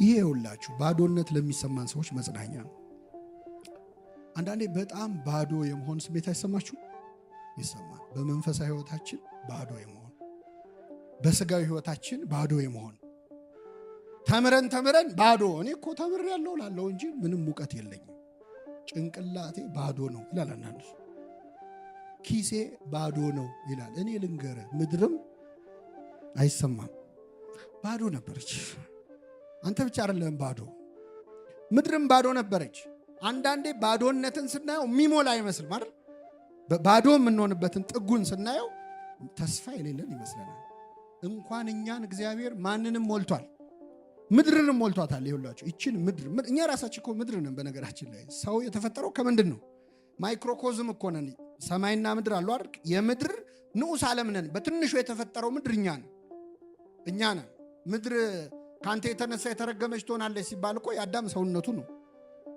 ይሄ ሁላችሁ ባዶነት ለሚሰማን ሰዎች መጽናኛ ነው። አንዳንዴ በጣም ባዶ የመሆን ስሜት አይሰማችሁ? ይሰማል። በመንፈሳዊ ህይወታችን ባዶ የመሆን፣ በስጋዊ ህይወታችን ባዶ የመሆን፣ ተምረን ባዶ። እኔ እኮ ተምሬያለሁ እላለሁ እንጂ ምንም ሙቀት የለኝም፣ ጭንቅላቴ ባዶ ነው ይላል አንዳንዱ። ኪሴ ባዶ ነው ይላል። እኔ ልንገርህ፣ ምድርም አይሰማም። ባዶ ነበረች። አንተ ብቻ አይደለም ባዶ፣ ምድርም ባዶ ነበረች። አንዳንዴ ባዶነትን ስናየው የሚሞላ አይመስልም አይደል? ባዶ የምንሆንበትን ጥጉን ስናየው ተስፋ የሌለን ይመስለናል። እንኳን እኛን እግዚአብሔር ማንንም ሞልቷል፣ ምድርንም ሞልቷታል። ይኸውላችሁ ይችን ምድር እኛ ራሳችን እኮ ምድር ነን። በነገራችን ላይ ሰው የተፈጠረው ከምንድን ነው? ማይክሮኮዝም እኮ ነን። ሰማይና ምድር አሉ አይደል? የምድር ንዑስ ዓለም ነን። በትንሹ የተፈጠረው ምድር እኛ ነን። ምድር ካንተ የተነሳ የተረገመች ትሆናለች ሲባል እኮ የአዳም ሰውነቱ ነው።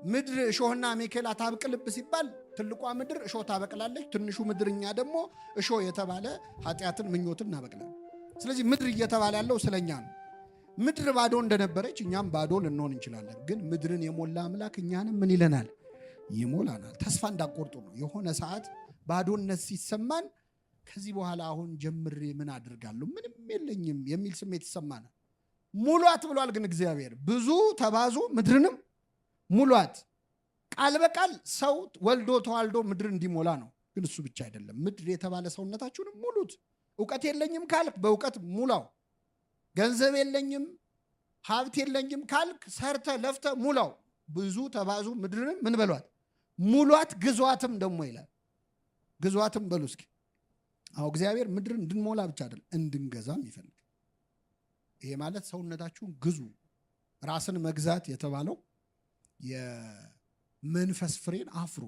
ምድር እሾህና አሜኬላ ታብቅልብ ሲባል ትልቋ ምድር እሾህ ታበቅላለች፣ ትንሹ ምድር እኛ ደግሞ እሾህ የተባለ ኃጢአትን ምኞትን እናበቅላለን። ስለዚህ ምድር እየተባለ ያለው ስለኛ ነው። ምድር ባዶ እንደነበረች እኛም ባዶ ልንሆን እንችላለን። ግን ምድርን የሞላ አምላክ እኛንም ምን ይለናል? ይሞላናል። ተስፋ እንዳቆርጡ ነው። የሆነ ሰዓት ባዶነት ሲሰማን ከዚህ በኋላ አሁን ጀምሬ ምን አድርጋለሁ? ምንም የለኝም የሚል ስሜት ይሰማናል። ሙሏት ብሏል ግን እግዚአብሔር። ብዙ ተባዙ ምድርንም ሙሏት። ቃል በቃል ሰው ወልዶ ተዋልዶ ምድር እንዲሞላ ነው። ግን እሱ ብቻ አይደለም። ምድር የተባለ ሰውነታችሁንም ሙሉት። እውቀት የለኝም ካልክ በእውቀት ሙላው። ገንዘብ የለኝም ሀብት የለኝም ካልክ ሰርተ ለፍተ ሙላው። ብዙ ተባዙ ምድርንም ምን በሏት? ሙሏት። ግዟትም ደግሞ ይላል። ግዟትም በሉ እስኪ። አዎ እግዚአብሔር ምድርን እንድንሞላ ብቻ አይደለም እንድንገዛም ይፈልግ። ይሄ ማለት ሰውነታችሁን ግዙ። ራስን መግዛት የተባለው የመንፈስ ፍሬን አፍሩ።